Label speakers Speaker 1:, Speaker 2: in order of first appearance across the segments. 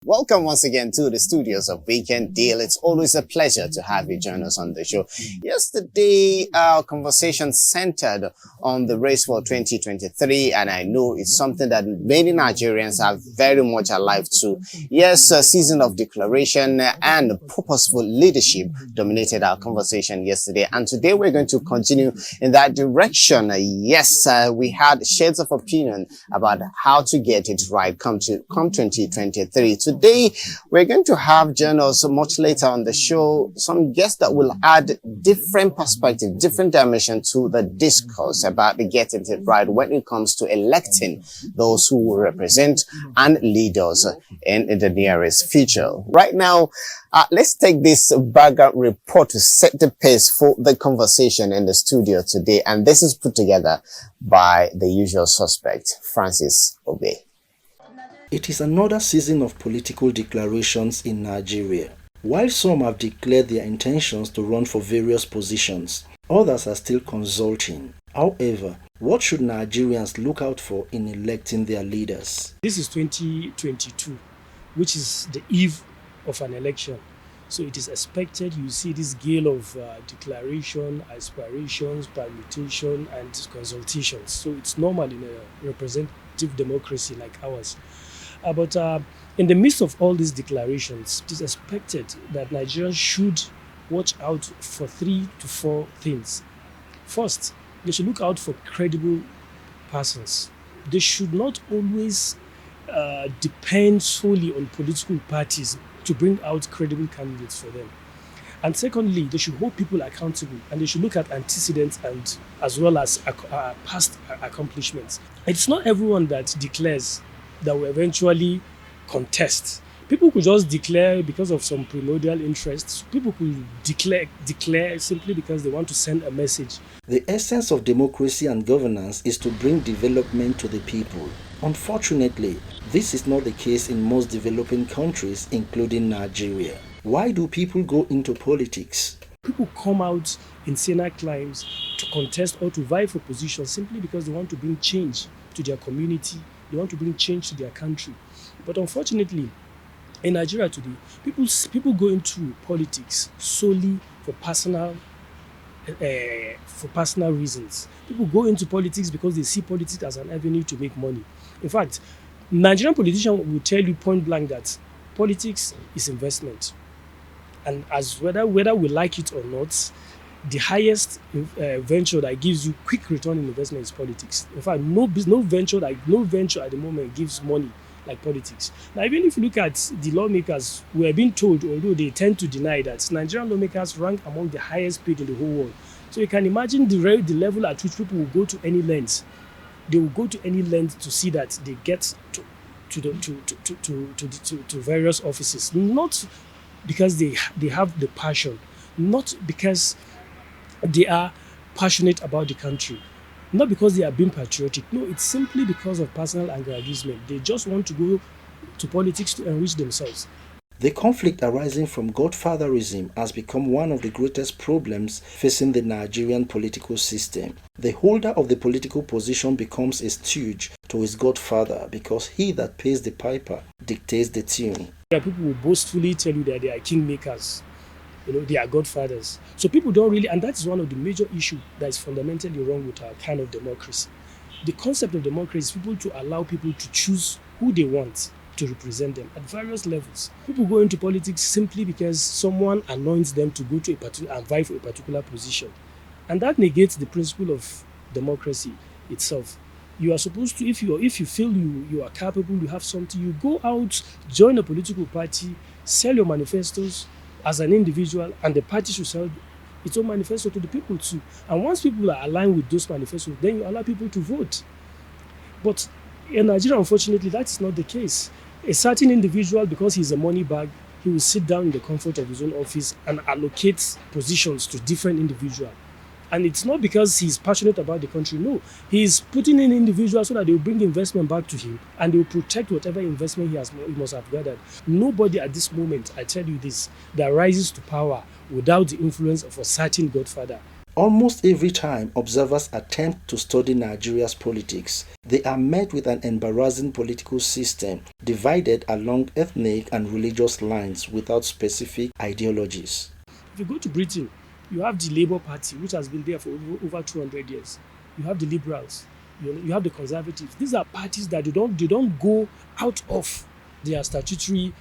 Speaker 1: Welcome once again to the studios of Weekend Deal. It's always a pleasure to have you join us on the show. Yesterday, our conversation centered on the race for 2023, and I know it's something that many Nigerians are very much alive to. Yes, a season of declaration and purposeful leadership dominated our conversation yesterday, and today we're going to continue in that direction. Yes, we had shades of opinion about how to get it right come 2023. Today, we're going to have journals much later on the show, some guests that will add different perspective, different dimension to the discourse about getting it right when it comes to electing those who will represent and lead us in the nearest future. Right now, let's take this background report to set the pace for the conversation in the studio today. And this is put together by the usual suspect, Francis Obey.
Speaker 2: It is another season of political declarations in Nigeria. While some have declared their intentions to run for various positions, others are still consulting. However, what should Nigerians look out for in electing their leaders?
Speaker 3: This is 2022, which is the eve of an election. So it is expected you see this gale of declaration, aspirations, permutation, and consultations. So it's normal in a representative democracy like ours. But in the midst of all these declarations, it is expected that Nigerians should watch out for 3 to 4 things. First, they should look out for credible persons. They should not always depend solely on political parties to bring out credible candidates for them. And secondly, they should hold people accountable, and they should look at antecedents and as well as past accomplishments. It's not everyone that declares that will eventually contest. People could just declare because of some primordial interests. People could declare simply because they want to send a message.
Speaker 2: The essence of democracy and governance is to bring development to the people. Unfortunately, this is not the case in most developing countries, including Nigeria. Why do people go into politics?
Speaker 3: People come out in sinner climes to contest or to vie for positions simply because they want to bring change to their community. They want to bring change to their country. But unfortunately, in Nigeria today, people go into politics solely for personal reasons. People go into politics because they see politics as an avenue to make money. In fact, Nigerian politicians will tell you point blank that politics is investment. And as whether we like it or not, the highest venture that gives you quick return in investment is politics. In fact, no venture at the moment gives money like politics. Now, even if you look at the lawmakers, we are being told, although they tend to deny that, Nigerian lawmakers rank among the highest paid in the whole world. So you can imagine the level at which people will go to any length. They will go to any length to see that they get to various offices, not because they have the passion, not because they are passionate about the country, not because they are being patriotic. No, it's simply because of personal aggrandizement. They just want to go to politics to enrich themselves.
Speaker 2: The conflict arising from godfatherism has become one of the greatest problems facing the Nigerian political system. The holder of the political position becomes a stooge to his godfather because he that pays the piper dictates the tune.
Speaker 3: People will boastfully tell you that they are kingmakers. They are godfathers. So people don't really, and that is one of the major issues that is fundamentally wrong with our kind of democracy. The concept of democracy is people to allow people to choose who they want to represent them at various levels. People go into politics simply because someone anoints them to go to a particular and vie for a particular position. And that negates the principle of democracy itself. You are supposed to, if you feel you are capable, you have something, you go out, join a political party, sell your manifestos as an individual, and the party should sell its own manifesto to the people too. And once people are aligned with those manifestos, then you allow people to vote. But in Nigeria, unfortunately, that is not the case. A certain individual, because he's a money bag, he will sit down in the comfort of his own office and allocate positions to different individuals. And it's not because he's passionate about the country. No, he's putting in individuals so that they will bring investment back to him and they will protect whatever investment he must have gathered. Nobody at this moment, I tell you this, that rises to power without the influence of a certain godfather.
Speaker 2: Almost every time observers attempt to study Nigeria's politics, they are met with an embarrassing political system divided along ethnic and religious lines without specific ideologies.
Speaker 3: If you go to Britain, you have the Labour Party, which has been there for over 200 years. You have the Liberals, you have the Conservatives. These are parties that they don't go out of their statutory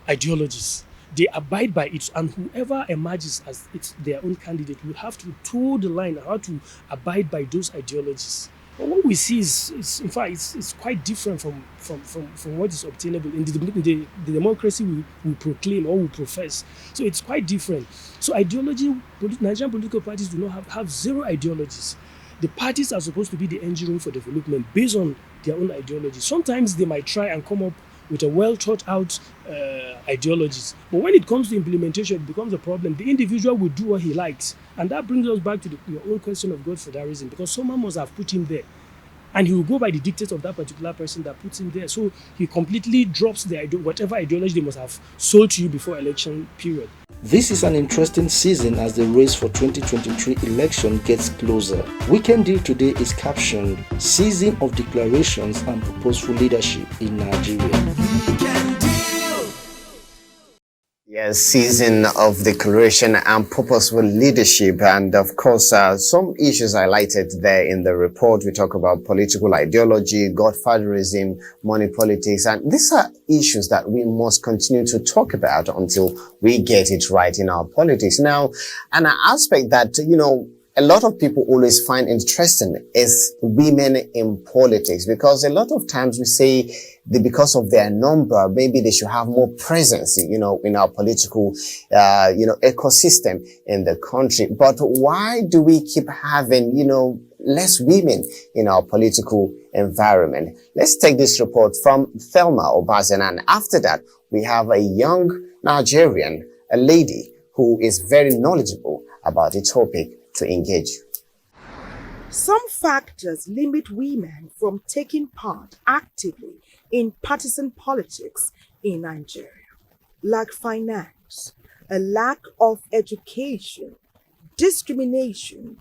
Speaker 3: ideologies. They abide by it, and whoever emerges as their own candidate will have to toe the line how to abide by those ideologies. But what we see is in fact, it's quite different from what is obtainable in the democracy we proclaim or we profess. So it's quite different. So Nigerian political parties do not have zero ideologies. The parties are supposed to be the engine room for development based on their own ideology. Sometimes they might try and come up with a well thought out ideologies. But when it comes to implementation, it becomes a problem. The individual will do what he likes. And that brings us back to your own question of godfatherism, because someone must have put him there. And he will go by the dictates of that particular person that puts him there. So he completely drops whatever ideology they must have sold to you before election period.
Speaker 2: This is an interesting season as the race for 2023 election gets closer. Weekend Deal today is captioned Season of Declarations and Purposeful Leadership in Nigeria.
Speaker 1: Yes, season of declaration and purposeful leadership. And of course, some issues highlighted there in the report. We talk about political ideology, godfatherism, money politics. And these are issues that we must continue to talk about until we get it right in our politics. Now, an aspect that, a lot of people always find interesting is women in politics, because a lot of times we say that because of their number, maybe they should have more presence, in our political, ecosystem in the country. But why do we keep having, less women in our political environment? Let's take this report from Thelma Obazan. And after that, we have a young Nigerian, a lady who is very knowledgeable about the topic to engage.
Speaker 4: Some factors limit women from taking part actively in partisan politics in Nigeria, like finance, a lack of education, discrimination,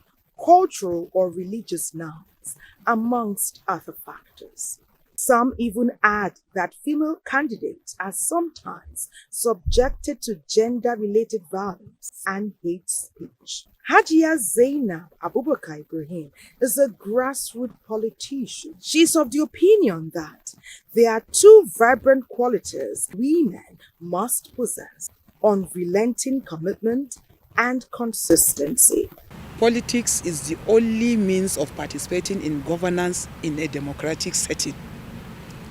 Speaker 4: cultural or religious norms, amongst other factors. Some even add that female candidates are sometimes subjected to gender-related violence and hate speech. Hajia Zainab Abubakar Ibrahim is a grassroots politician. She's of the opinion that there are two vibrant qualities women must possess: unrelenting commitment and consistency.
Speaker 5: Politics is the only means of participating in governance in a democratic setting.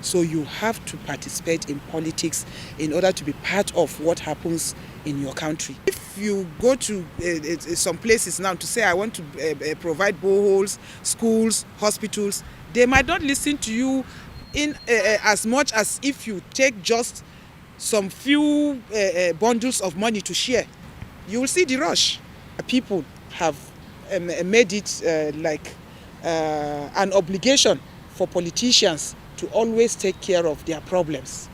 Speaker 5: So you have to participate in politics in order to be part of what happens in your country. If you go to some places now to say, I want to provide boreholes, schools, hospitals, they might not listen to you in as much as if you take just some few bundles of money to share. You will see the rush. People have made it like an obligation for politicians to always take care of their problems.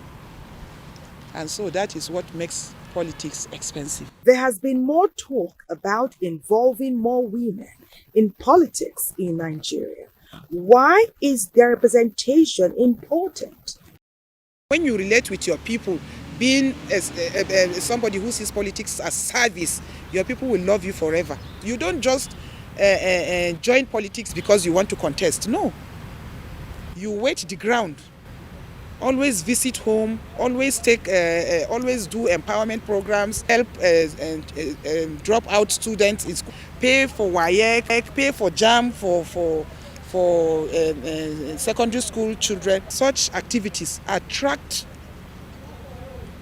Speaker 5: And so that is what makes politics expensive.
Speaker 4: There has been more talk about involving more women in politics in Nigeria. Why is their representation important?
Speaker 5: When you relate with your people, being somebody who sees politics as service, your people will love you forever. You don't just join politics because you want to contest. No. You wait the ground. Always visit home. Always always do empowerment programs. Help drop out students. Pay for WAEC. Pay for JAM for for secondary school children. Such activities attract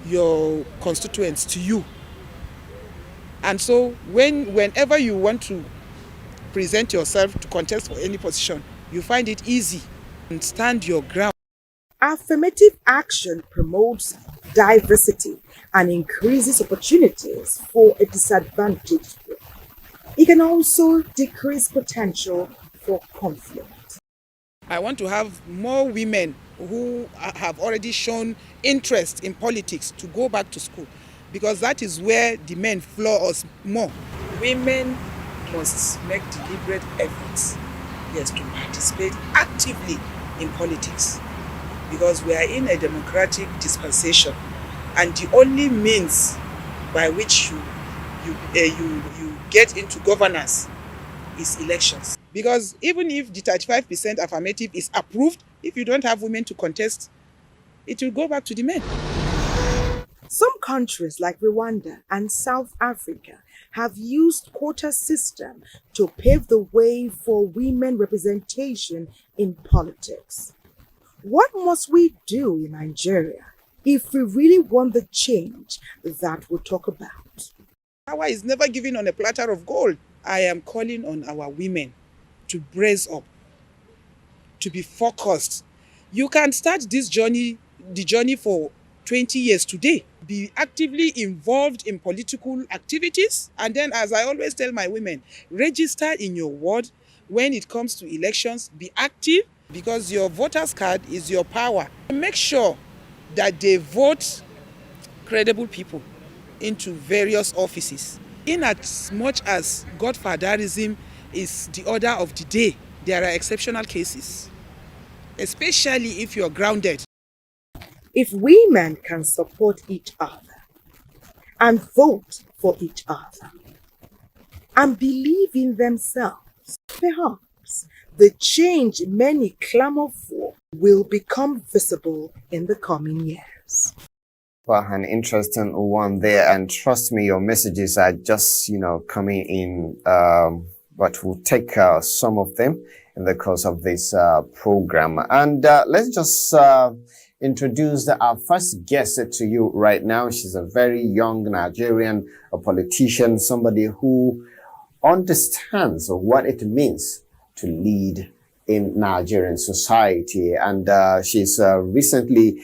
Speaker 5: your constituents to you. And so whenever you want to present yourself to contest for any position, you find it easy and stand your ground.
Speaker 4: Affirmative action promotes diversity and increases opportunities for a disadvantaged group. It can also decrease potential for conflict.
Speaker 5: I want to have more women who have already shown interest in politics to go back to school, because that is where the men floor us more. Women must make deliberate efforts, yes, to participate actively in politics, because we are in a democratic dispensation, and the only means by which you get into governance is elections. Because even if the 35% affirmative is approved, if you don't have women to contest, it will go back to the men.
Speaker 4: Some countries like Rwanda and South Africa have used quota system to pave the way for women representation in politics. What must we do in Nigeria if we really want the change that we'll talk about?
Speaker 5: Power is never given on a platter of gold. I am calling on our women to brace up, to be focused. You can start this journey, the journey for 20 years today. Be actively involved in political activities. And then, as I always tell my women, register in your ward. When it comes to elections, be active, because your voter's card is your power. Make sure that they vote credible people into various offices. In as much as godfatherism is the order of the day, there are exceptional cases, especially if you're grounded.
Speaker 4: If women can support each other and vote for each other and believe in themselves, perhaps the change many clamor for will become visible in the coming years.
Speaker 1: Well, an interesting one there, and trust me, your messages are just, coming in, but we'll take some of them in the course of this program. And let's just introduce our first guest to you right now. She's a very young Nigerian, a politician, somebody who understands what it means to lead in Nigerian society. And she's recently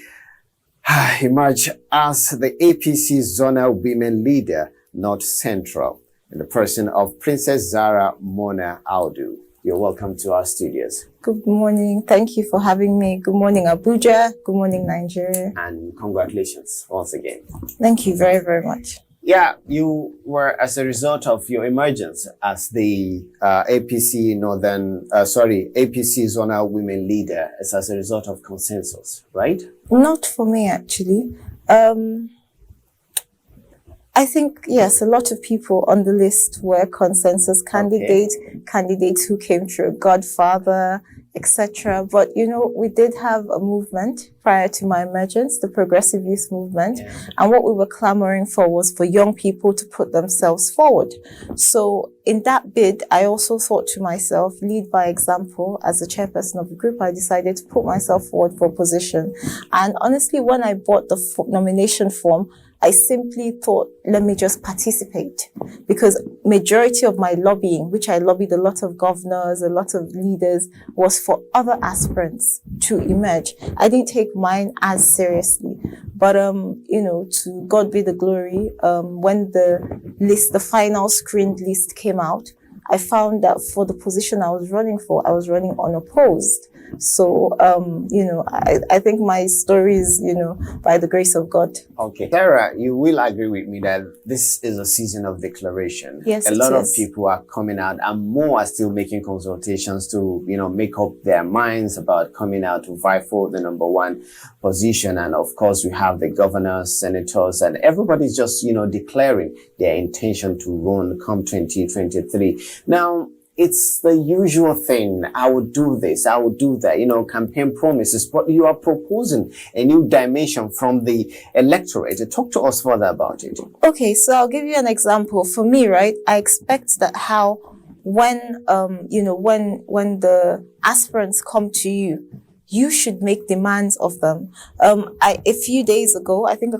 Speaker 1: emerged as the APC Zonal Women Leader, North Central, in the person of Princess Zara Mona Audu. You're welcome to our studios.
Speaker 6: Good morning. Thank you for having me. Good morning, Abuja. Good morning, Nigeria.
Speaker 1: And congratulations once again.
Speaker 6: Thank you very, very much.
Speaker 1: Yeah, you were, as a result of your emergence as the APC Zonal Women Leader, as a result of consensus, right?
Speaker 6: Not for me, actually. I think, yes, a lot of people on the list were consensus candidates, candidates who came through Godfather, etc. But, we did have a movement prior to my emergence, the Progressive Youth Movement. Yeah. And what we were clamoring for was for young people to put themselves forward. So in that bid, I also thought to myself, lead by example. As the chairperson of the group, I decided to put myself forward for a position. And honestly, when I bought the nomination form, I simply thought, let me just participate, because majority of my lobbying, which I lobbied a lot of governors, a lot of leaders, was for other aspirants to emerge. I didn't take mine as seriously, but, to God be the glory. When the final screened list came out, I found that for the position I was running for, I was running unopposed. So, I think my story is, by the grace of God.
Speaker 1: Okay. Sarah, you will agree with me that this is a season of declaration.
Speaker 6: Yes,
Speaker 1: a lot of people are coming out, and more are still making consultations to, make up their minds about coming out to vie for the number one position. And of course, we have the governors, senators, and everybody's just, declaring their intention to run come 2023. Now, it's the usual thing. I would do this, I would do that, campaign promises, but you are proposing a new dimension from the electorate. Talk to us further about it.
Speaker 6: Okay, so I'll give you an example. For me, right, I expect that how when the aspirants come to you, you should make demands of them. A few days ago, I think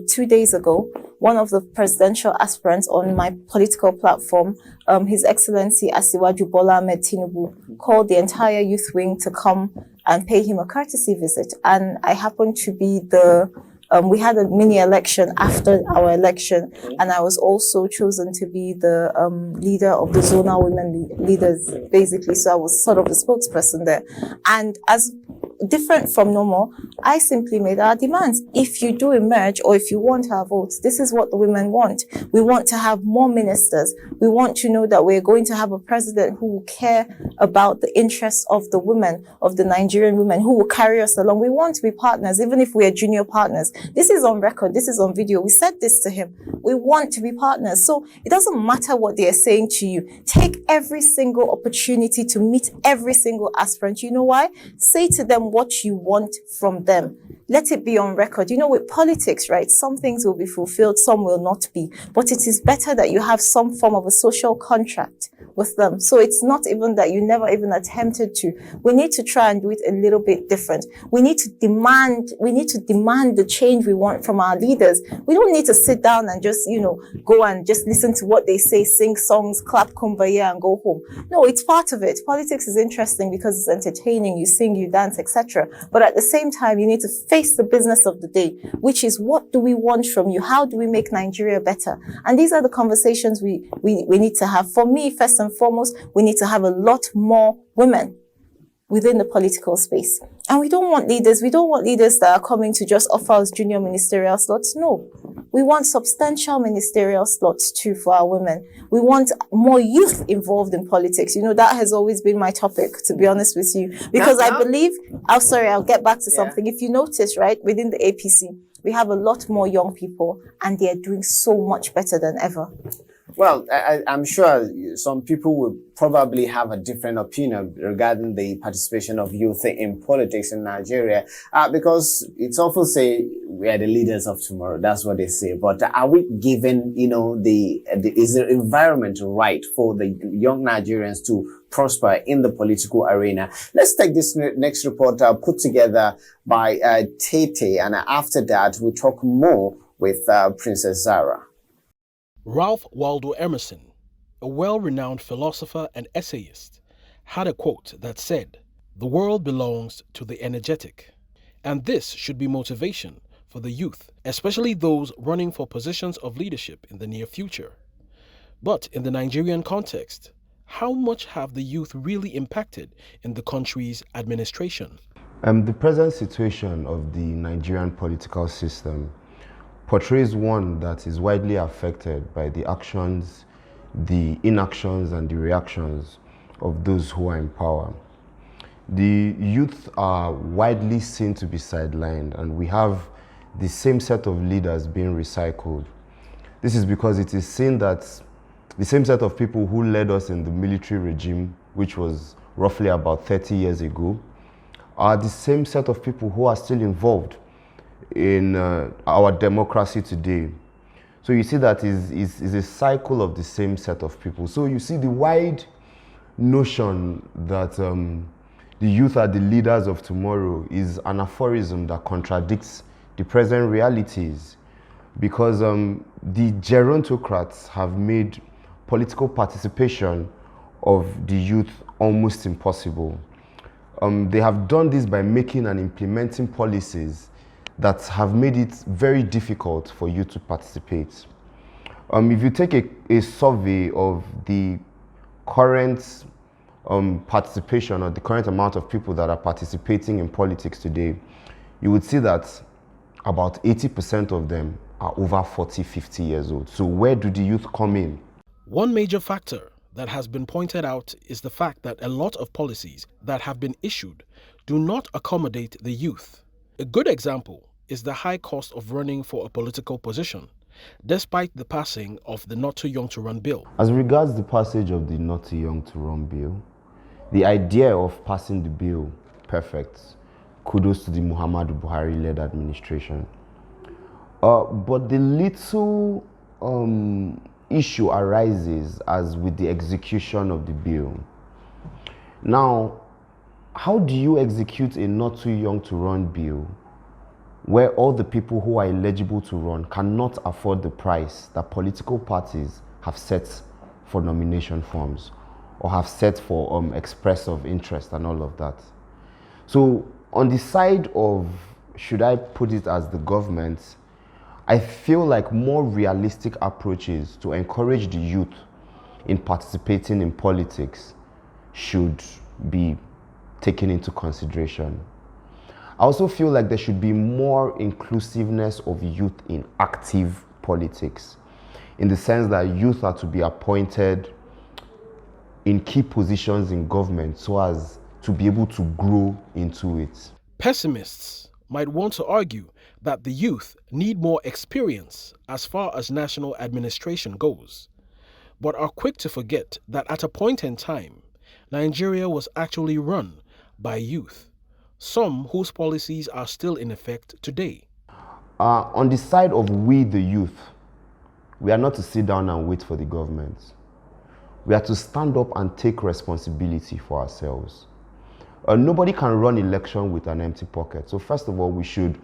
Speaker 6: 2 days ago, one of the presidential aspirants on my political platform, His Excellency Asiwaju Bola Ahmed Tinubu, called the entire youth wing to come and pay him a courtesy visit. And I happened to be we had a mini election after our election, and I was also chosen to be the leader of the zonal women leaders, basically. So I was sort of the spokesperson there. And as different from normal, I simply made our demands. If you do emerge, or if you want our votes, this is what the women want. We want to have more ministers. We want to know that we're going to have a president who will care about the interests of the women, of the Nigerian women, who will carry us along. We want to be partners, even if we are junior partners. This is on record. This is on video. We said this to him. We want to be partners. So it doesn't matter what they are saying to you. Take every single opportunity to meet every single aspirant. You know why? Say to them what you want from them. Let it be on record. You know, with politics, right, some things will be fulfilled, some will not be. But it is better that you have some form of a social contract with them. So it's not even that you never even attempted to. We need to try and do it a little bit different. We need to demand the change we want from our leaders. We don't need to sit down and just, go and just listen to what they say, sing songs, clap kumbaya and go home. No, it's part of it. Politics is interesting because it's entertaining. You sing, you dance, etc. But at the same time, you need to face the business of the day, which is, what do we want from you? How do we make Nigeria better? And these are the conversations we need to have. For me, first and foremost, we need to have a lot more women within the political space. And we don't want leaders that are coming to just offer us junior ministerial slots. No, we want substantial ministerial slots too for our women. We want more youth involved in politics. That has always been my topic, to be honest with you, because I believe, I'll get back to something. If you notice, right, within the APC, we have a lot more young people and they are doing so much better than ever.
Speaker 1: Well, I'm sure some people will probably have a different opinion regarding the participation of youth in politics in Nigeria, because it's often say we are the leaders of tomorrow. That's what they say. But are we given, is the environment right for the young Nigerians to prosper in the political arena? Let's take this next report put together by Tete, and after that we'll talk more with Princess Zara.
Speaker 7: Ralph Waldo Emerson, a well-renowned philosopher and essayist, had a quote that said, "The world belongs to the energetic." And this should be motivation for the youth, especially those running for positions of leadership in the near future. But in the Nigerian context, how much have the youth really impacted in the country's administration?
Speaker 8: The present situation of the Nigerian political system portrays one that is widely affected by the actions, the inactions, and the reactions of those who are in power. The youth are widely seen to be sidelined, and we have the same set of leaders being recycled. This is because it is seen that the same set of people who led us in the military regime, which was roughly about 30 years ago, are the same set of people who are still involved in our democracy today. So you see that is a cycle of the same set of people. So you see the wide notion that the youth are the leaders of tomorrow is an aphorism that contradicts the present realities, because the gerontocrats have made political participation of the youth almost impossible. They have done this by making and implementing policies that have made it very difficult for you to participate. If you take a survey of the current participation, or the current amount of people that are participating in politics today, you would see that about 80% of them are over 40, 50 years old. So where do the youth come in?
Speaker 7: One major factor that has been pointed out is the fact that a lot of policies that have been issued do not accommodate the youth. A good example is the high cost of running for a political position, despite the passing of the Not Too Young to Run bill.
Speaker 8: As regards the passage of the Not Too Young to Run bill, the idea of passing the bill, perfect. Kudos to the Muhammadu Buhari-led administration. But the little issue arises as with the execution of the bill. Now, how do you execute a not too young to run bill where all the people who are eligible to run cannot afford the price that political parties have set for nomination forms or have set for express of interest and all of that? So on the side of, should I put it as the government, I feel like more realistic approaches to encourage the youth in participating in politics should be taken into consideration. I also feel like there should be more inclusiveness of youth in active politics, in the sense that youth are to be appointed in key positions in government so as to be able to grow into it.
Speaker 7: Pessimists might want to argue that the youth need more experience as far as national administration goes, but are quick to forget that at a point in time, Nigeria was actually run by youth, some whose policies are still in effect today.
Speaker 8: On the side of we, the youth, we are not to sit down and wait for the government. We are to stand up and take responsibility for ourselves. Nobody can run election with an empty pocket. So first of all, we should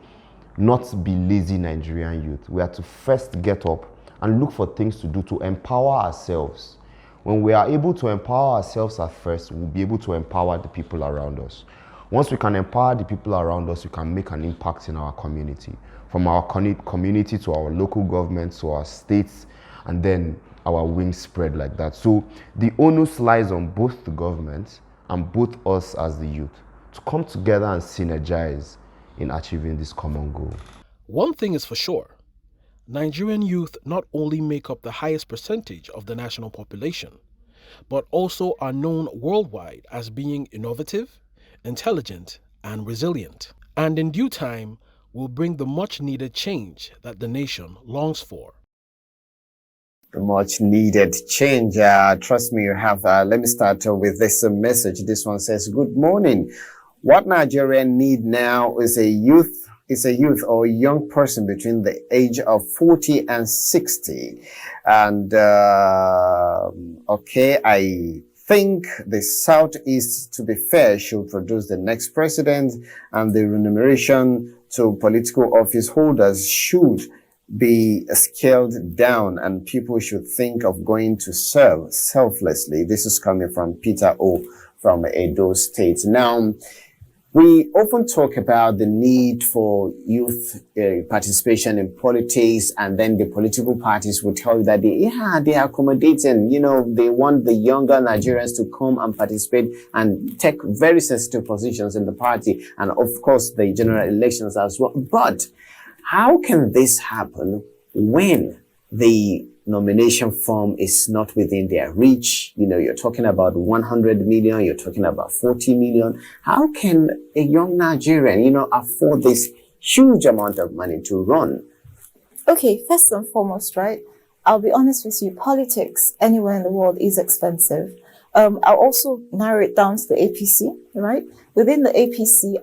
Speaker 8: not be lazy Nigerian youth. We are to first get up and look for things to do to empower ourselves. When we are able to empower ourselves at first, we'll be able to empower the people around us. Once we can empower the people around us, we can make an impact in our community. From our community to our local government, to our states, and then our wings spread like that. So the onus lies on both the government and both us as the youth to come together and synergize in achieving this common goal.
Speaker 7: One thing is for sure, Nigerian youth not only make up the highest percentage of the national population, but also are known worldwide as being innovative, intelligent, and resilient, and in due time will bring the much-needed change that the nation longs for.
Speaker 1: The much needed change. Trust me, you have. Let me start with this message. This one says, "Good morning. What Nigerians need now is a youth or a young person between the age of 40 and 60. And okay, I think the Southeast, to be fair, should produce the next president, and the remuneration to political office holders should be scaled down, and people should think of going to serve selflessly." This is coming from Peter O. from Edo State. Now, we often talk about the need for youth participation in politics, and then the political parties will tell you that they are accommodating, they want the younger Nigerians to come and participate and take very sensitive positions in the party, and of course the general elections as well. But how can this happen when the nomination form is not within their reach? You're talking about 100 million, you're talking about 40 million. How can a young Nigerian, afford this huge amount of money to run?
Speaker 6: Okay, first and foremost, right, I'll be honest with you, politics anywhere in the world is expensive. I'll also narrow it down to the APC, right? Within the APC,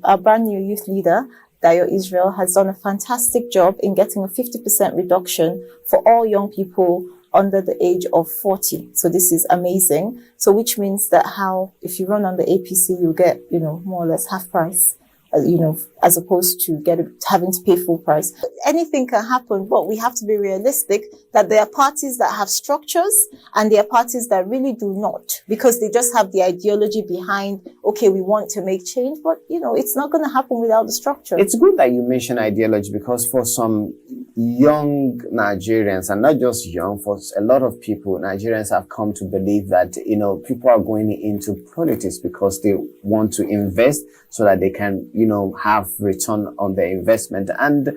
Speaker 6: our brand new youth leader, Dayo Israel, has done a fantastic job in getting a 50% reduction for all young people under the age of 40. So this is amazing. So which means that if you run on the APC, you get, more or less half price, as opposed to having to pay full price. Anything can happen, but we have to be realistic that there are parties that have structures and there are parties that really do not, because they just have the ideology behind, okay, we want to make change, but it's not going to happen without the structure.
Speaker 1: It's good that you mention ideology, because for some young Nigerians, and not just young, for a lot of people, Nigerians have come to believe that, people are going into politics because they want to invest so that they can, have return on their investment. And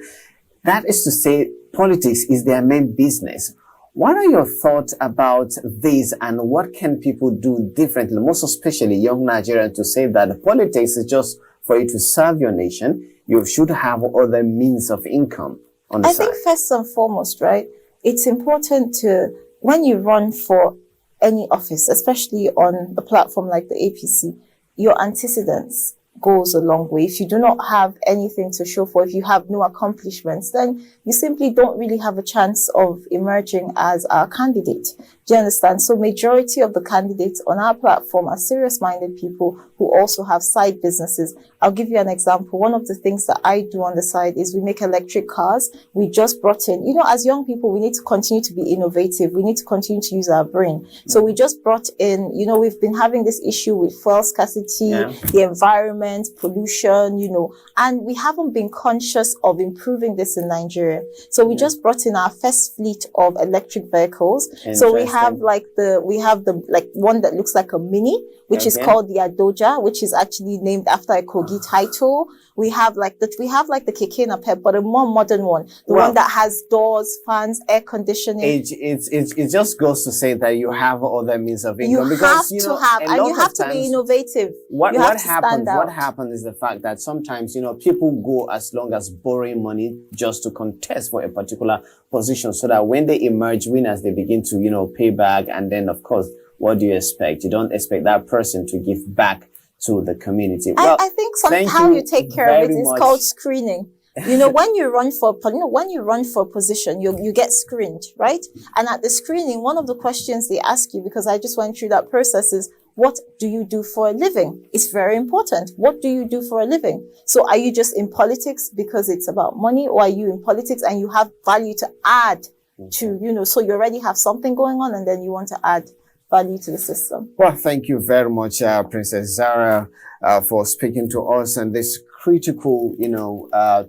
Speaker 1: that is to say, politics is their main business. What are your thoughts about this, and what can people do differently, most especially young Nigerians, to say that politics is just for you to serve your nation? You should have other means of income on the side. I
Speaker 6: think first and foremost, right, it's important when you run for any office, especially on a platform like the APC, your antecedents. goes a long way. If you do not have anything to show for, if you have no accomplishments, then you simply don't really have a chance of emerging as a candidate. Do you understand? So majority of the candidates on our platform are serious-minded people who also have side businesses. I'll give you an example. One of the things that I do on the side is we make electric cars. We just brought in, as young people, we need to continue to be innovative. We need to continue to use our brain. So we just brought in, we've been having this issue with fuel scarcity, the environment, pollution, and we haven't been conscious of improving this in Nigeria. So we just brought in our first fleet of electric vehicles. So we have the one that looks like a Mini, which is called the Adoja, which is actually named after a Kogi title. We have the Keke Napep, but a more modern one, one that has doors, fans, air conditioning.
Speaker 1: It just goes to say that you have other means of income.
Speaker 6: You have to be innovative.
Speaker 1: What happens is the fact that sometimes, people go as long as borrowing money just to contest for a particular position, so that when they emerge winners, they begin to, pay back. And then, of course, what do you expect? You don't expect that person to give back to the community. Well,
Speaker 6: I think how you take care of it is called screening. When you run for a position, you get screened, right? And at the screening, one of the questions they ask you, because I just went through that process, is what do you do for a living? It's very important. What do you do for a living? So are you just in politics because it's about money, or are you in politics and you have value to add to, so you already have something going on and then you want to add value to the system?
Speaker 1: Well, thank you very much, Princess Zara, for speaking to us on this critical,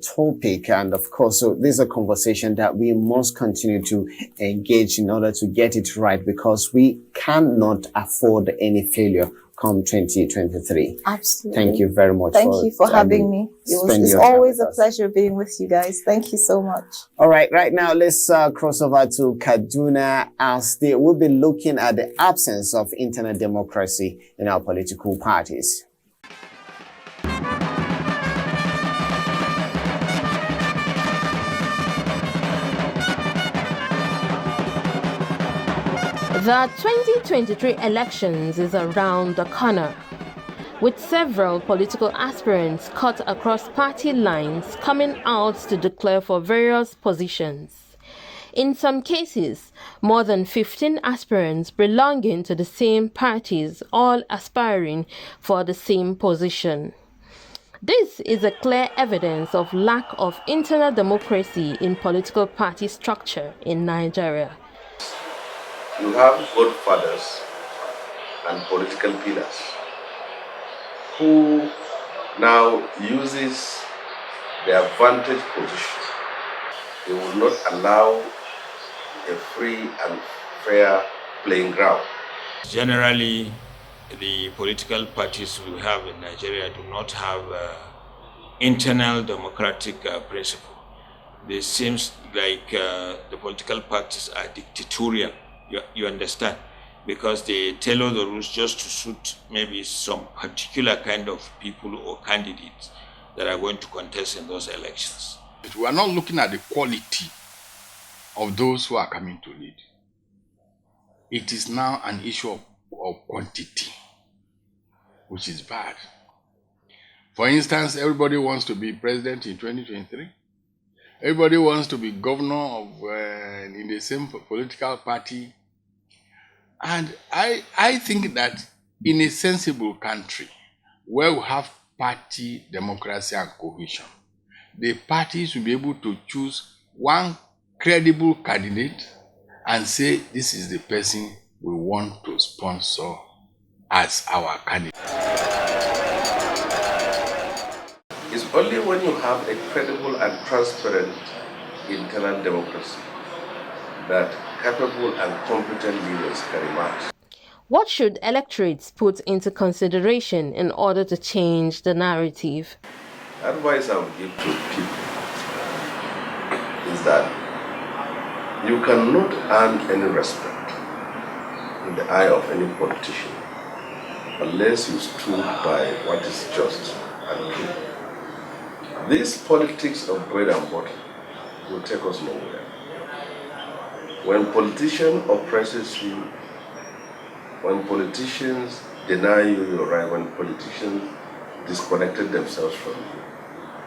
Speaker 1: topic. And of course, so this is a conversation that we must continue to engage in order to get it right, because we cannot afford any failure come 2023.
Speaker 6: Absolutely.
Speaker 1: Thank you very much.
Speaker 6: Thank you for having me. It's always a pleasure being with you guys. Thank you so much.
Speaker 1: All right. Right now, let's cross over to Kaduna, as they will be looking at the absence of internal democracy in our political parties.
Speaker 9: The 2023 elections is around the corner, with several political aspirants cut across party lines coming out to declare for various positions. In some cases, more than 15 aspirants belonging to the same parties, all aspiring for the same position. This is a clear evidence of lack of internal democracy in political party structure in Nigeria.
Speaker 10: You have godfathers and political pillars who now uses their vantage position. They will not allow a free and fair playing ground.
Speaker 11: Generally, the political parties we have in Nigeria do not have internal democratic principle. It seems like the political parties are dictatorial. You understand? Because they tailor the rules just to suit maybe some particular kind of people or candidates that are going to contest in those elections.
Speaker 12: We are not looking at the quality of those who are coming to lead. It is now an issue of quantity, which is bad. For instance, everybody wants to be president in 2023. Everybody wants to be governor of in the same political party. And I think that in a sensible country where we have party democracy and cohesion, the parties will be able to choose one credible candidate and say, this is the person we want to sponsor as our candidate.
Speaker 10: It's only when you have a credible and transparent internal democracy that capable and competent leaders can emerge.
Speaker 9: What should electorates put into consideration in order to change the narrative?
Speaker 10: Advice I would give to people is that you cannot earn any respect in the eye of any politician unless you stood by what is just and true. This politics of bread and butter will take us nowhere. When politician oppresses you, when politicians deny you your right, when politicians disconnected themselves from you.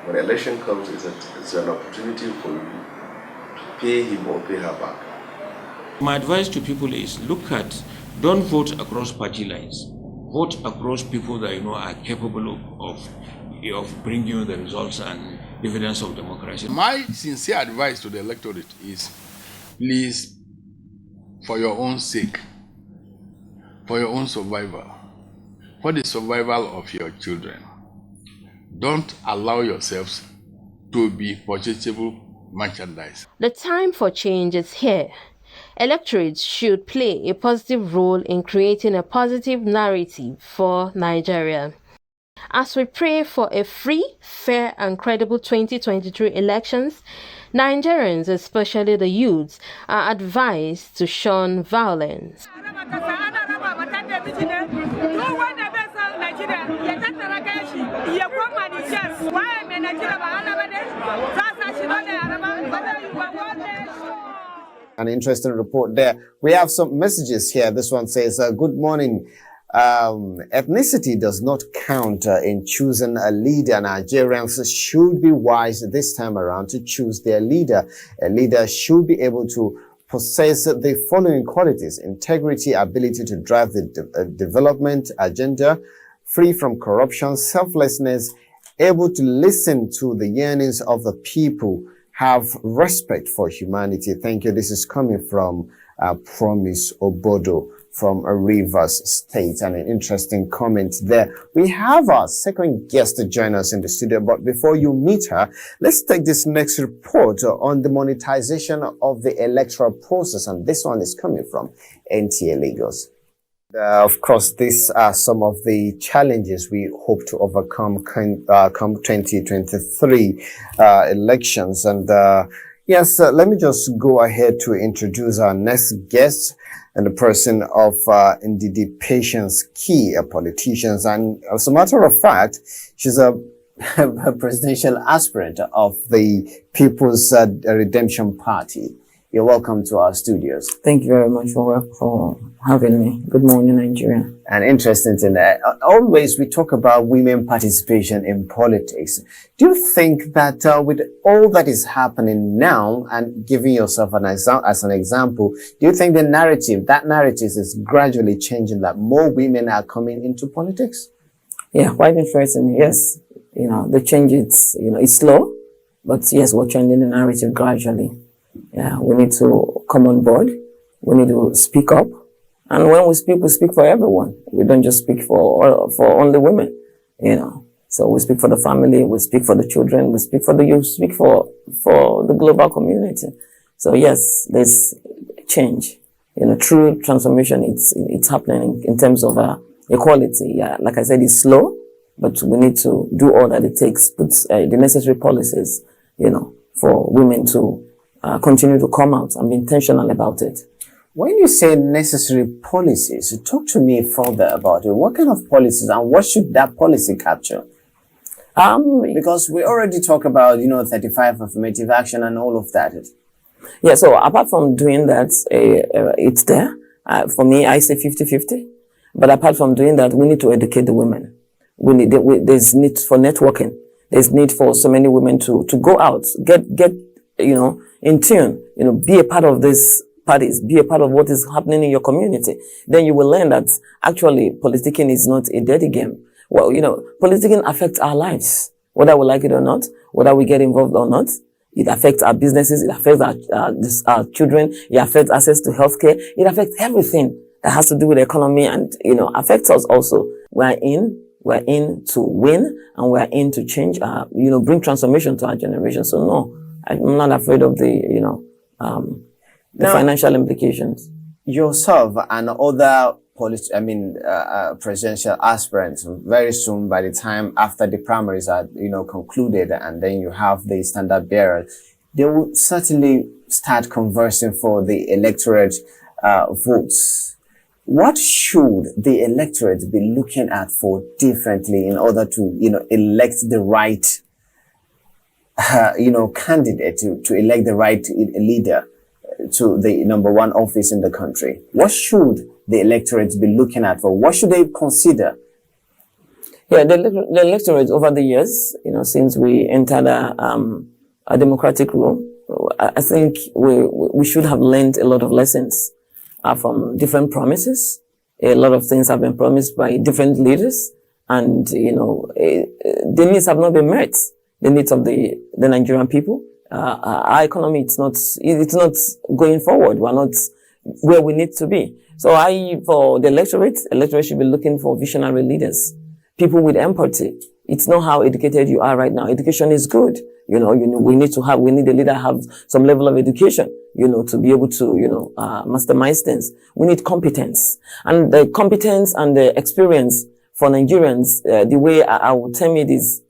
Speaker 10: When election comes, it's an opportunity for you to pay him or pay her back.
Speaker 11: My advice to people is don't vote across party lines. Vote across people that you know are capable of bringing you the results and dividends of democracy.
Speaker 12: My sincere advice to the electorate is, please, for your own sake, for your own survival, for the survival of your children, don't allow yourselves to be purchasable merchandise.
Speaker 9: The time for change is here. Electorates should play a positive role in creating a positive narrative for Nigeria. As we pray for a free, fair and credible 2023 elections, Nigerians, especially the youths, are advised to shun violence.
Speaker 1: An interesting report there. We have some messages here. This one says, good morning. Ethnicity does not count in choosing a leader. Nigerians should be wise this time around to choose their leader. A leader should be able to possess the following qualities: integrity, ability to drive the development agenda, free from corruption, selflessness, able to listen to the yearnings of the people, have respect for humanity. Thank you. This is coming from Promise Obodo from Rivers State, and an interesting comment there. We have our second guest to join us in the studio, but before you meet her, let's take this next report on the monetization of the electoral process, and this one is coming from NTA Lagos. Of course, these are some of the challenges we hope to overcome come 2023 elections. And yes, let me just go ahead to introduce our next guest, and the person of Ndidi Patience Key, a politician. And as a matter of fact, she's a presidential aspirant of the People's Redemption Party. You're welcome to our studios.
Speaker 13: Thank you very much for having me. Good morning, Nigeria.
Speaker 1: And interesting thing, always we talk about women participation in politics. Do you think that with all that is happening now, and giving yourself as an example, do you think that narrative is gradually changing, that more women are coming into politics?
Speaker 13: Yeah, quite interesting. Yes, the change it's slow, but yes, we're changing the narrative gradually. Yeah, we need to come on board. We need to speak up. And when we speak for everyone. We don't just speak for only women, So we speak for the family, we speak for the children, we speak for the youth, speak for the global community. So yes, there's change. True transformation, it's happening in terms of equality. Yeah, like I said, it's slow, but we need to do all that it takes, put the necessary policies, for women to continue to come out and be intentional about it.
Speaker 1: When you say necessary policies, talk to me further about it. What kind of policies, and what should that policy capture? Because we already talk about, 35 affirmative action and all of that.
Speaker 13: Yeah, so apart from doing that, it's there. For me, I say 50-50. But apart from doing that, we need to educate the women. There's need for networking. There's need for so many women to go out, get in tune, be a part of these parties, be a part of what is happening in your community. Then you will learn that actually politicking is not a dirty game. Well, politicking affects our lives, whether we like it or not, whether we get involved or not. It affects our businesses, it affects our children, it affects access to healthcare, it affects everything that has to do with the economy and, affects us also. We're in to win, and we're in to change, bring transformation to our generation. So no, I'm not afraid of the financial implications.
Speaker 1: Yourself and other presidential aspirants, very soon, by the time after the primaries are, concluded, and then you have the standard bearer, they will certainly start conversing for the electorate votes. What should the electorate be looking at for differently in order to, elect the right candidate, to elect the right leader to the number one office in the country? What should the electorate be looking at for? What should they consider?
Speaker 13: Yeah, the electorate over the years, since we entered a democratic rule, I think we should have learned a lot of lessons from different promises. A lot of things have been promised by different leaders, and the needs have not been met. The needs of the Nigerian people. Our economy, it's not going forward. We're not where we need to be. So for the electorate should be looking for visionary leaders, people with empathy. It's not how educated you are right now. Education is good. We need a leader to have some level of education, to be able to, mastermind things. We need competence. And the competence and the experience for Nigerians, the way I would term it is,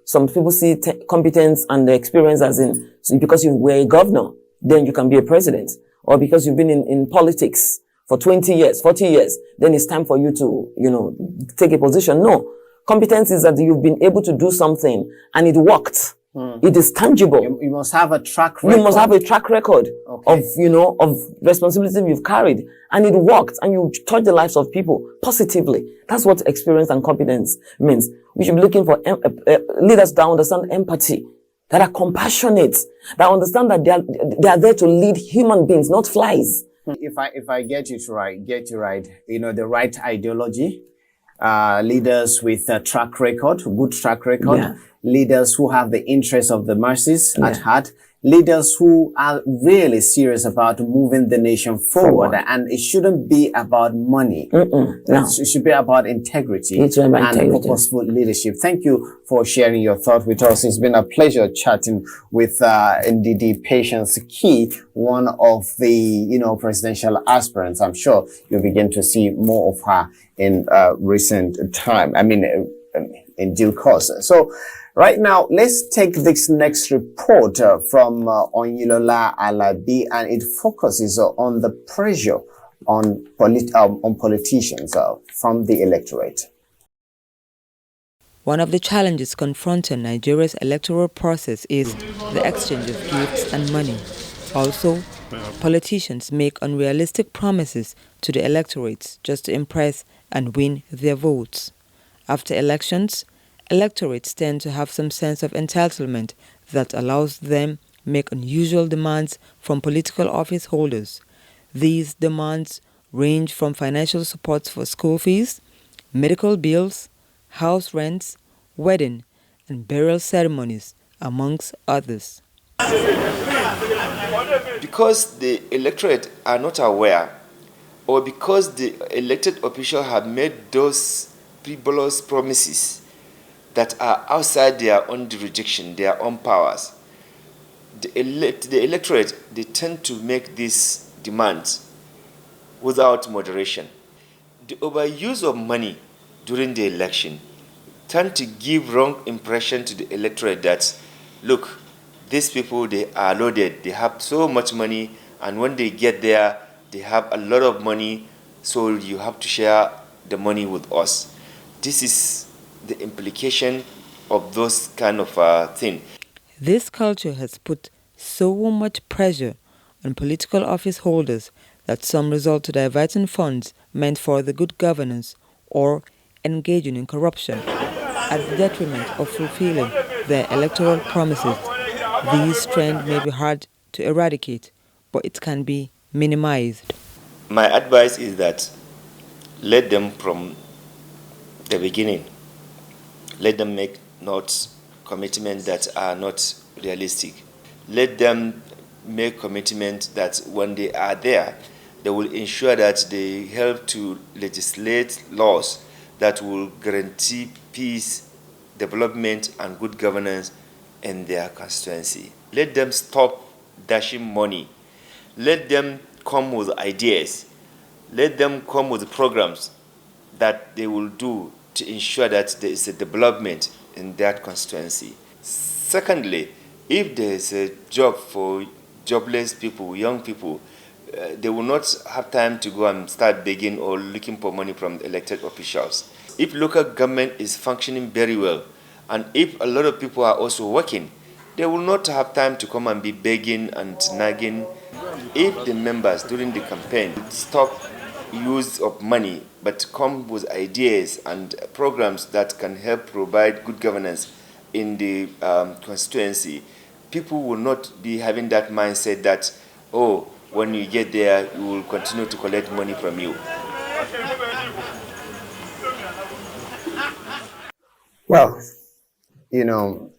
Speaker 13: some people see competence and the experience as in, so because you were a governor, then you can be a president. Or because you've been in politics for 20 years, 40 years, then it's time for you to, take a position. No. Competence is that you've been able to do something and it worked. It is tangible.
Speaker 1: You must have a track record.
Speaker 13: You must have a track record of responsibility you've carried. And it worked and you touched the lives of people positively. That's what experience and competence means. We should be looking for leaders that understand empathy, that are compassionate, that understand that they are there to lead human beings, not flies.
Speaker 1: If I get you right, the right ideology, leaders with a track record, good track record, leaders who have the interests of the masses at heart, leaders who are really serious about moving the nation forward. And it shouldn't be about money.
Speaker 13: No.
Speaker 1: It should be about integrity and purposeful leadership. Thank you for sharing your thought with us. It's been a pleasure chatting with NDD Patience Key, one of the presidential aspirants. I'm sure you'll begin to see more of her in recent time. In due course. So right now, let's take this next report from Onyilola Alabi, and it focuses on the pressure on politicians from the electorate.
Speaker 14: One of the challenges confronting Nigeria's electoral process is the exchange of gifts and money. Also, politicians make unrealistic promises to the electorates just to impress and win their votes. After elections, electorates tend to have some sense of entitlement that allows them make unusual demands from political office holders. These demands range from financial support for school fees, medical bills, house rents, wedding and burial ceremonies, amongst others.
Speaker 15: Because the electorate are not aware, or because the elected officials have made those frivolous promises that are outside their own jurisdiction, their own powers, the electorate, they tend to make these demands without moderation. The overuse of money during the election tend to give wrong impression to the electorate that, look, these people, they are loaded, they have so much money, and when they get there, they have a lot of money, so you have to share the money with us. This is the implication of those kind of thing.
Speaker 14: This culture has put so much pressure on political office holders that some resort to diverting funds meant for the good governance or engaging in corruption at the detriment of fulfilling their electoral promises. These trends may be hard to eradicate, but it can be minimized.
Speaker 15: My advice is that let them from the beginning, let them make not commitments that are not realistic. Let them make commitments that when they are there, they will ensure that they help to legislate laws that will guarantee peace, development, and good governance in their constituency. Let them stop dashing money. Let them come with ideas. Let them come with programs that they will do to ensure that there is a development in that constituency. Secondly, if there is a job for jobless people, young people, they will not have time to go and start begging or looking for money from elected officials. If local government is functioning very well, and if a lot of people are also working, they will not have time to come and be begging and nagging. If the members during the campaign stop use of money, but come with ideas and programs that can help provide good governance in the constituency, people will not be having that mindset that, oh, when you get there, we will continue to collect money from you.
Speaker 1: Well,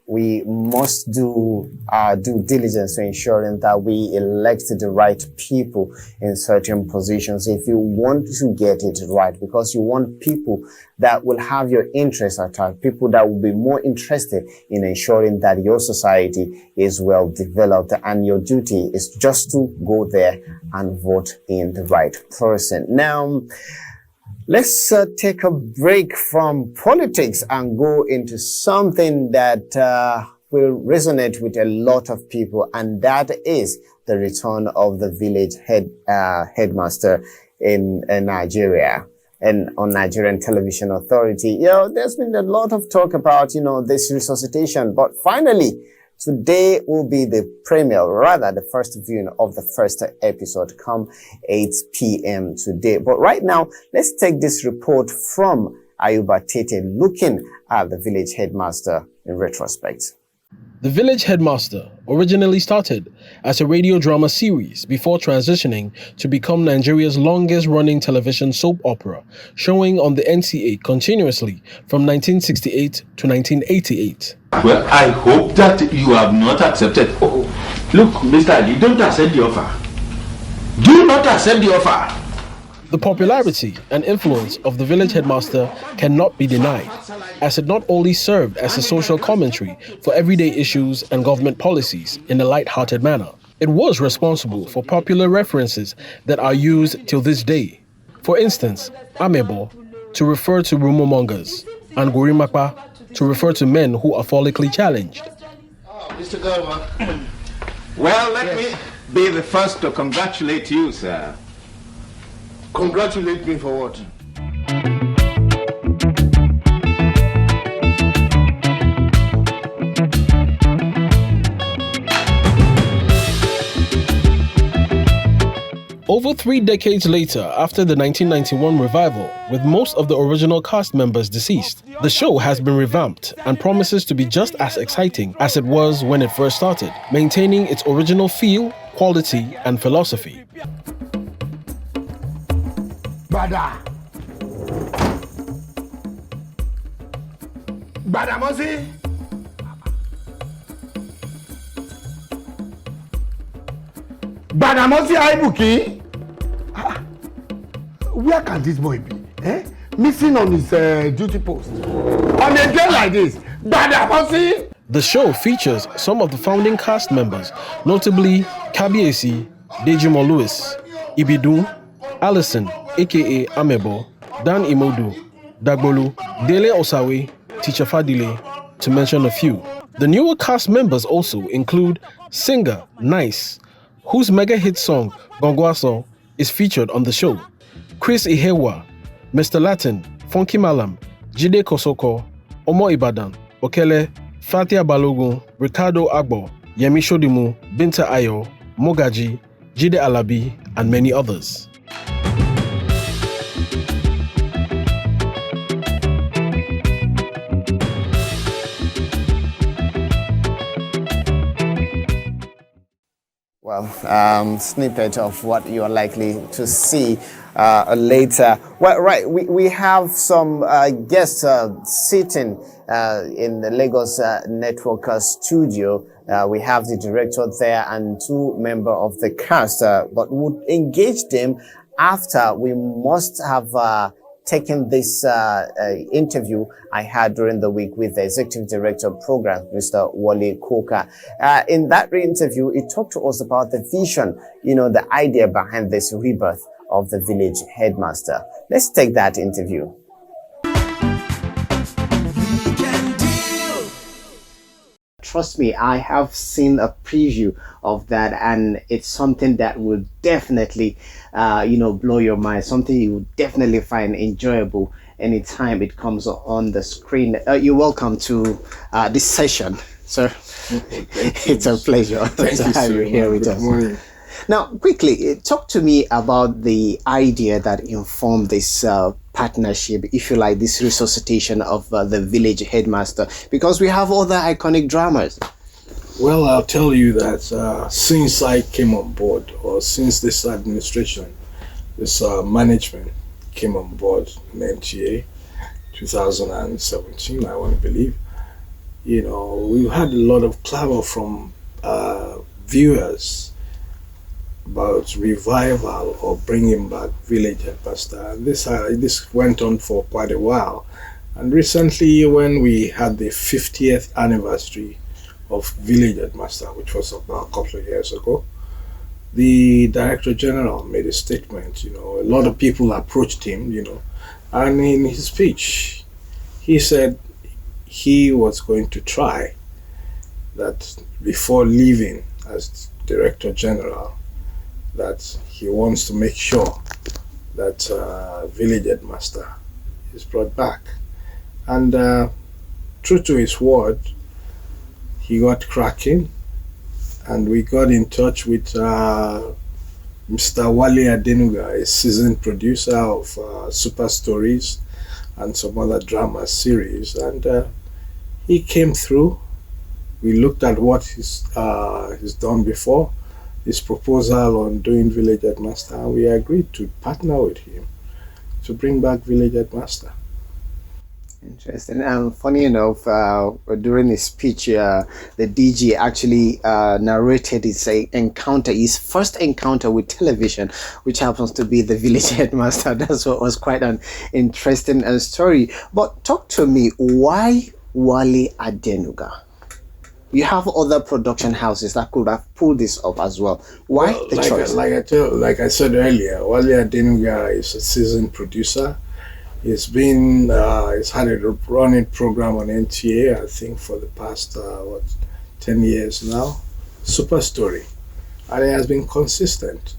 Speaker 1: we must do our due diligence to ensuring that we elect the right people in certain positions if you want to get it right, because you want people that will have your interests at heart, people that will be more interested in ensuring that your society is well developed, and your duty is just to go there and vote in the right person. Now, let's take a break from politics and go into something that will resonate with a lot of people, and that is the return of the village headmaster in Nigeria. And on Nigerian Television Authority, there's been a lot of talk about, this resuscitation, but finally, today will be the premiere, rather the first viewing of the first episode, come 8 p.m. today. But right now, let's take this report from Ayuba Tete looking at the village headmaster in retrospect.
Speaker 7: The Village Headmaster originally started as a radio drama series before transitioning to become Nigeria's longest-running television soap opera, showing on the NTA continuously from 1968 to 1988.
Speaker 16: Well, I hope that you have not accepted. Oh, look, Mr. Ali, don't accept the offer. Do not accept the offer.
Speaker 7: The popularity and influence of the Village Headmaster cannot be denied, as it not only served as a social commentary for everyday issues and government policies in a light-hearted manner, it was responsible for popular references that are used till this day. For instance, Amebo to refer to rumor-mongers, and Gorimapa to refer to men who are follically challenged.
Speaker 16: Mr. Garma, well, let me be the first to congratulate you, sir. Congratulate me for what?
Speaker 7: Over 3 decades later, after the 1991 revival, with most of the original cast members deceased, the show has been revamped and promises to be just as exciting as it was when it first started, maintaining its original feel, quality, and philosophy.
Speaker 16: Bada Mosi. Bada Mosi Aibuki. Where can this boy be? Missing on his duty post. On a day like this. Bada Mosi.
Speaker 7: The show features some of the founding cast members, notably Kabiesi, Dejimo Lewis, Ibidun, Allison, aka Amebo, Dan Imodu, Dagbolu, Dele Osawe, Teacher Fadile, to mention a few. The newer cast members also include singer Nice, whose mega hit song Gongwaso is featured on the show, Chris Ihewa, Mr. Latin, Funky Malam, Jide Kosoko, Omo Ibadan, Okele, Fatia Balogun, Ricardo Agbo, Yemi Shodimu, Binta Ayo, Mogaji, Jide Alabi, and many others.
Speaker 1: Well, snippet of what you're likely to see later. Well, right, we have some guests sitting in the Lagos Network studio. We have the director there and 2 members of the cast, but we'll engage them after we must have taken this interview I had during the week with the Executive Director of Programme, Mr. Wale Koka. In that interview, he talked to us about the vision, the idea behind this rebirth of the village headmaster. Let's take that interview. Trust me, I have seen a preview of that, and it's something that will definitely, blow your mind. Something you will definitely find enjoyable anytime it comes on the screen. You're welcome to this session, sir. It's a pleasure to have you here with us. Now, quickly, talk to me about the idea that informed this partnership, if you like, this resuscitation of the village headmaster, because we have other iconic dramas.
Speaker 17: Well, I'll tell you that since I came on board, or since this administration, this management came on board in NTA 2017, I want to believe, we've had a lot of clamor from viewers about revival or bringing back village headmaster. And this went on for quite a while. And recently, when we had the 50th anniversary of village headmaster, which was about a couple of years ago, the Director General made a statement. A lot of people approached him, and in his speech, he said he was going to try that before leaving as Director General, that he wants to make sure that village headmaster is brought back. And true to his word, he got cracking, and we got in touch with Mr. Wale Adenuga, a seasoned producer of Super Stories and some other drama series, and he came through. We looked at what he's done before, his proposal on doing village headmaster, and we agreed to partner with him to bring back village headmaster.
Speaker 1: Interesting. And funny enough, during his speech, the DG actually narrated his encounter, his first encounter with television, which happens to be the village headmaster. That's what was quite an interesting story. But talk to me, why Wale Adenuga? You have other production houses that could have pulled this up as well. Why the choice?
Speaker 17: Like I said earlier, Wale Adenuga is a seasoned producer. He's had a running program on NTA, I think, for the past 10 years now. Super Story, and it has been consistent.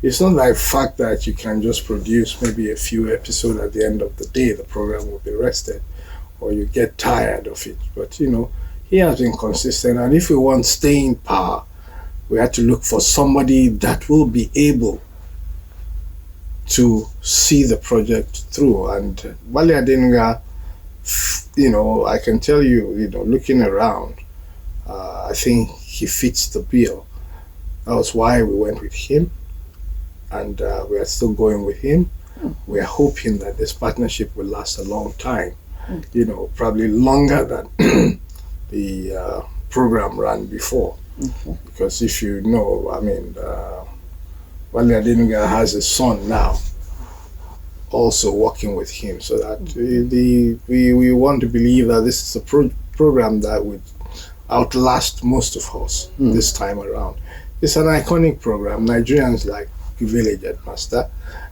Speaker 17: It's not like fact that you can just produce maybe a few episodes at the end of the day, the program will be rested, or you get tired of it. But he has been consistent, and if we want staying power, we have to look for somebody that will be able to see the project through. And Wale Adenuga, I can tell you, looking around, I think he fits the bill. That was why we went with him, and we are still going with him. We are hoping that this partnership will last a long time, probably longer than the program ran before. Because if you know, Wale Adenuga has a son now also working with him, so that we want to believe that this is a program that would outlast most of us this time around. It's an iconic program. Nigerians like village headmaster.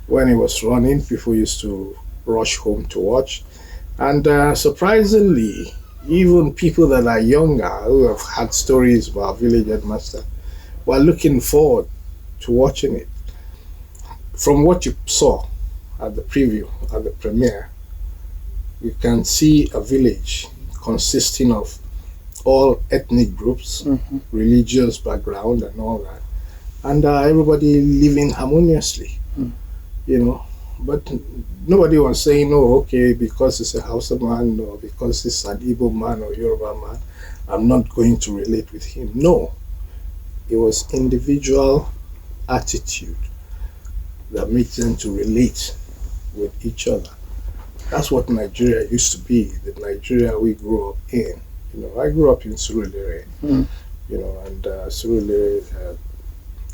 Speaker 17: When it was running, people used to rush home to watch, and surprisingly, even people that are younger who have had stories about village headmaster were looking forward to watching it. From what you saw at the preview, at the premiere, you can see a village consisting of all ethnic groups, religious background and all that, and everybody living harmoniously, but nobody was saying, oh, okay, because it's a Hausa man, or because it's an Igbo man or Yoruba man, I'm not going to relate with him. No, it was individual attitude that makes them to relate with each other. That's what Nigeria used to be, the Nigeria we grew up in. I grew up in Surulere, and Surulere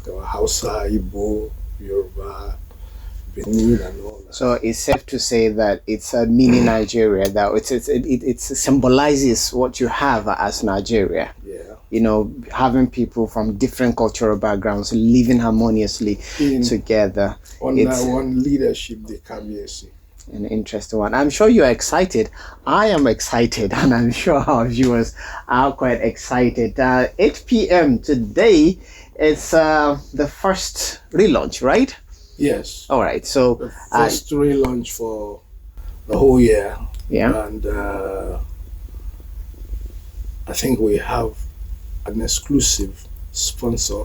Speaker 17: there were Hausa, Igbo, Yoruba, Benin, and all that.
Speaker 1: So it's safe to say that it's a mini Nigeria, that it symbolizes what you have as Nigeria.
Speaker 17: Yeah.
Speaker 1: Having people from different cultural backgrounds living harmoniously together.
Speaker 17: Under one leadership, the Kabiesi.
Speaker 1: An interesting one. I'm sure you're excited. I am excited, and I'm sure our viewers are quite excited. 8 p.m. today, it's the first relaunch, right?
Speaker 17: Yes.
Speaker 1: All right. So
Speaker 17: the first relaunch for the whole year.
Speaker 1: Yeah.
Speaker 17: And I think we have an exclusive sponsor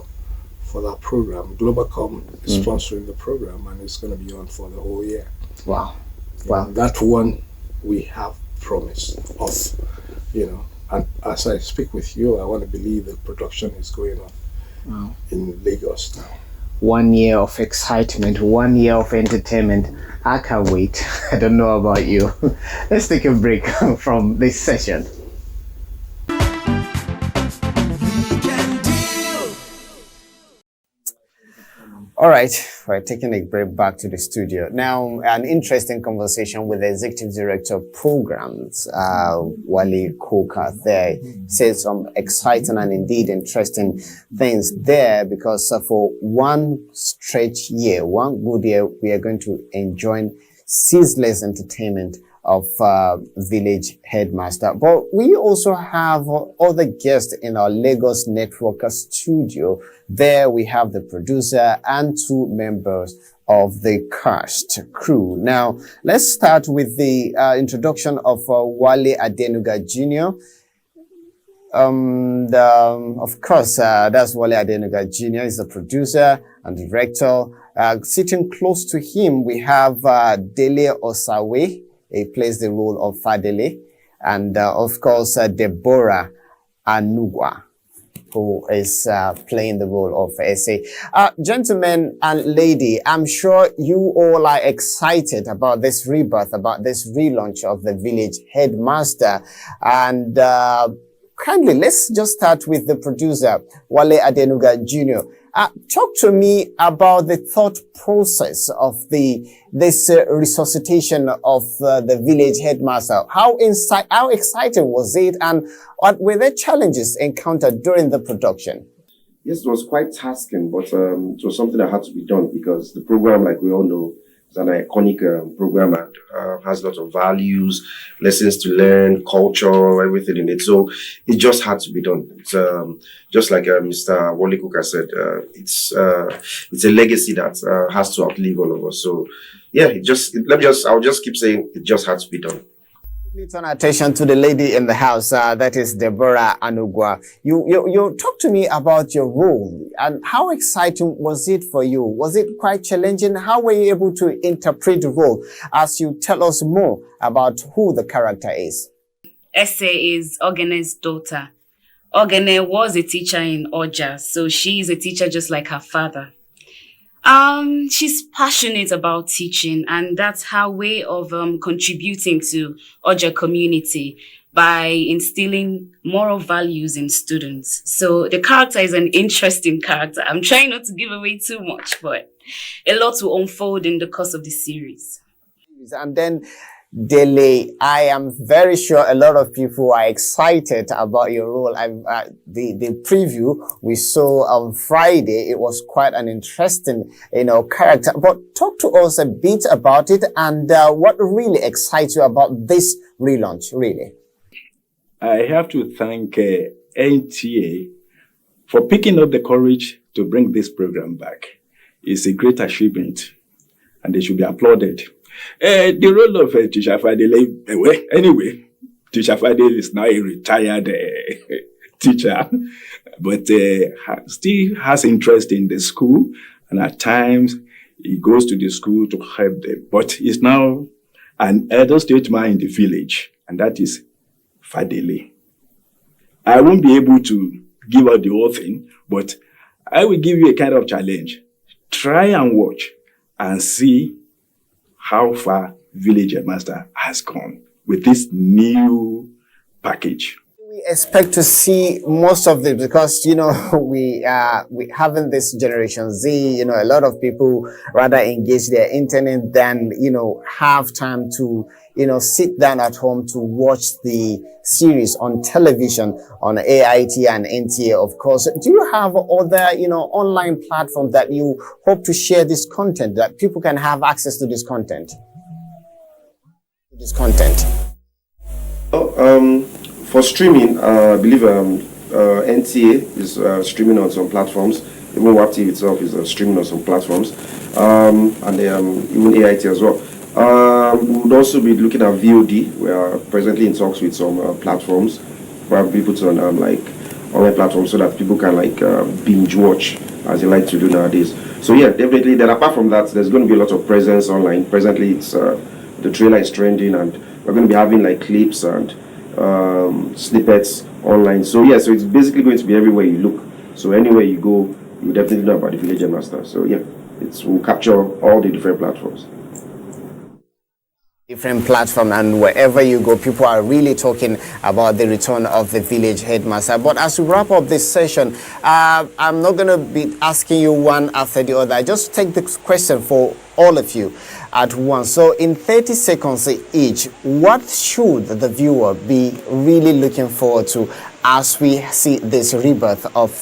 Speaker 17: for that program. Globalcom is sponsoring the program, and it's going to be on for the whole year.
Speaker 1: Wow. Wow.
Speaker 17: That one we have promised of, and as I speak with you, I want to believe the production is going on in Lagos now.
Speaker 1: 1 year of excitement, 1 year of entertainment. I can't wait. I don't know about you. Let's take a break from this session. All right, we're taking a break back to the studio. Now, an interesting conversation with the Executive Director of Programs, Wale Koka there. Said some exciting and indeed interesting things there because for one stretch year, one good year, we are going to enjoy ceaseless entertainment of Village Headmaster. But we also have other guests in our Lagos Network studio. There we have the producer and 2 members of the cast crew. Now, let's start with the introduction of Wale Adenuga Jr. Of course, that's Wale Adenuga Jr. He's the producer and director. Sitting close to him, we have Dele Osawe. He plays the role of Fadele. And of course, Deborah Anugwa, who is playing the role of Essay. Gentlemen and lady, I'm sure you all are excited about this rebirth, about this relaunch of the Village Headmaster. And kindly, let's just start with the producer, Wale Adenuga Jr. Talk to me about the thought process of this resuscitation of the Village Headmaster. How exciting was it, and what were the challenges encountered during the production?
Speaker 10: Yes, it was quite tasking, but it was something that had to be done because the program, like we all know, is an iconic program and has a lot of values, lessons to learn, culture, everything in it. So it just had to be done. It's just like Mr. Wale Koka said, it's a legacy that has to outlive all of us. So yeah, I'll just keep saying it just had to be done.
Speaker 1: Turn attention to the lady in the house, that is Deborah Anugwa. You talk to me about your role and how exciting was it for you? Was it quite challenging? How were you able to interpret the role as you tell us more about who the character is?
Speaker 18: Essay is Ogene's daughter. Ogene was a teacher in Oja, so she is a teacher just like her father. She's passionate about teaching, and that's her way of contributing to Oja community by instilling moral values in students. So the character is an interesting character. I'm trying not to give away too much, but a lot will unfold in the course of the series.
Speaker 1: And then Dele, I am very sure a lot of people are excited about your role. The preview we saw on Friday, it was quite an interesting, character. But talk to us a bit about it and what really excites you about this relaunch, really.
Speaker 19: I have to thank NTA for picking up the courage to bring this program back. It's a great achievement and they should be applauded. The role of Teacher Fadele, anyway, Teacher Fadele is now a retired teacher, but still has interest in the school, and at times he goes to the school to help them. But he's now an elder statesman in the village, and that is Fadele. I won't be able to give out the whole thing, but I will give you a kind of challenge. Try and watch and see how far Village Headmaster has gone with this new package.
Speaker 1: We expect to see most of this because, we having this Generation Z, a lot of people rather engage their internet than, have time to, sit down at home to watch the series on television, on AIT and NTA, of course. Do you have other, online platforms that you hope to share this content, that people can have access to this content?
Speaker 10: For streaming, I believe NTA is streaming on some platforms. Even WAP TV itself is streaming on some platforms, and even AIT as well. We would also be looking at VOD. We are presently in talks with some platforms, probably put on online platforms so that people can binge watch
Speaker 20: as they like to do nowadays. So yeah, definitely. Then apart from that, there's going to be a lot of presence online. Presently, it's the trailer is trending, and we're going to be having like clips and snippets online. So yeah, so it's basically going to be everywhere you look. So anywhere you go, you definitely know about the Village Headmaster. So yeah, will capture all the different platforms.
Speaker 1: Different platform, and wherever you go, people are really talking about the return of the Village Headmaster. But as we wrap up this session, I'm not going to be asking you one after the other. I just take this question for all of you at once. So in 30 seconds each, what should the viewer be really looking forward to as we see this rebirth of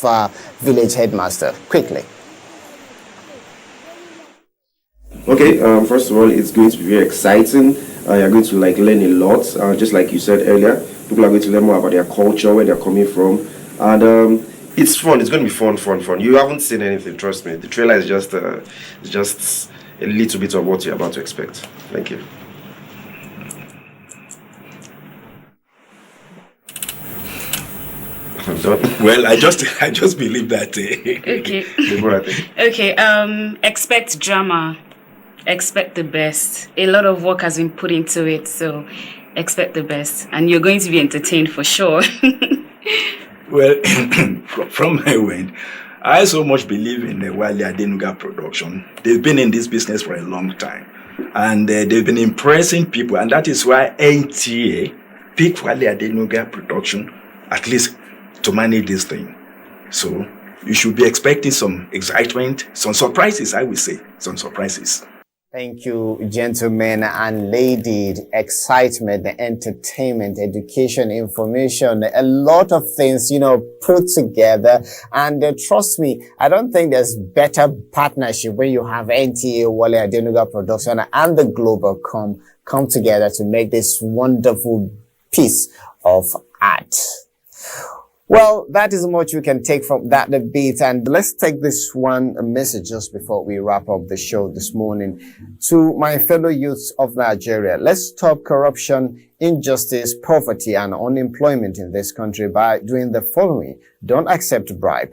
Speaker 1: Village Headmaster? Quickly.
Speaker 20: Okay, first of all, it's going to be very exciting. You're going to learn a lot. Just like you said earlier, people are going to learn more about their culture, where they're coming from, and it's fun. It's going to be fun. You haven't seen anything, trust me. The trailer is just a little bit of what you're about to expect. Thank you.
Speaker 19: Well, I just believe that.
Speaker 18: Okay. Expect drama. Expect the best. A lot of work has been put into it, so expect the best, and you're going to be entertained for sure.
Speaker 19: Well, from my end, I so much believe in the Wale Adenuga production. They've been in this business for a long time, and they've been impressing people, and that is why NTA picked Wale Adenuga production, at least to manage this thing. So you should be expecting some excitement, some surprises, I will say, some surprises.
Speaker 1: Thank you, gentlemen and ladies. Excitement, the entertainment, education, information, a lot of things, put together. And trust me, I don't think there's better partnership when you have NTA, Wale Adenuga Production, and the Global come together to make this wonderful piece of art. Well, that is much we can take from that debate. And let's take this one message just before we wrap up the show this morning. To my fellow youths of Nigeria, let's stop corruption, injustice, poverty, and unemployment in this country by doing the following. Don't accept bribe.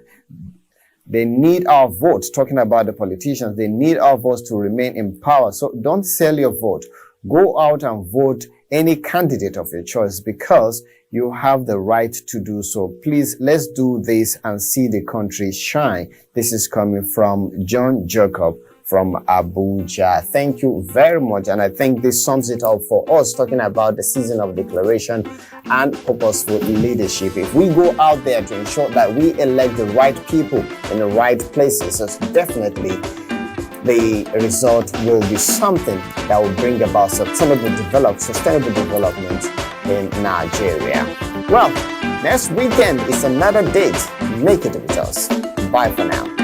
Speaker 1: They need our vote. Talking about the politicians, they need our votes to remain in power. So don't sell your vote. Go out and vote any candidate of your choice, because you have the right to do so. Please, let's do this and see the country shine. This is coming from John Jacob from Abuja. Thank you very much. And I think this sums it up for us, talking about the season of declaration and purposeful leadership. If we go out there to ensure that we elect the right people in the right places, so definitely the result will be something that will bring about sustainable development in Nigeria. Well, next weekend is another date. Make it with us. Bye for now.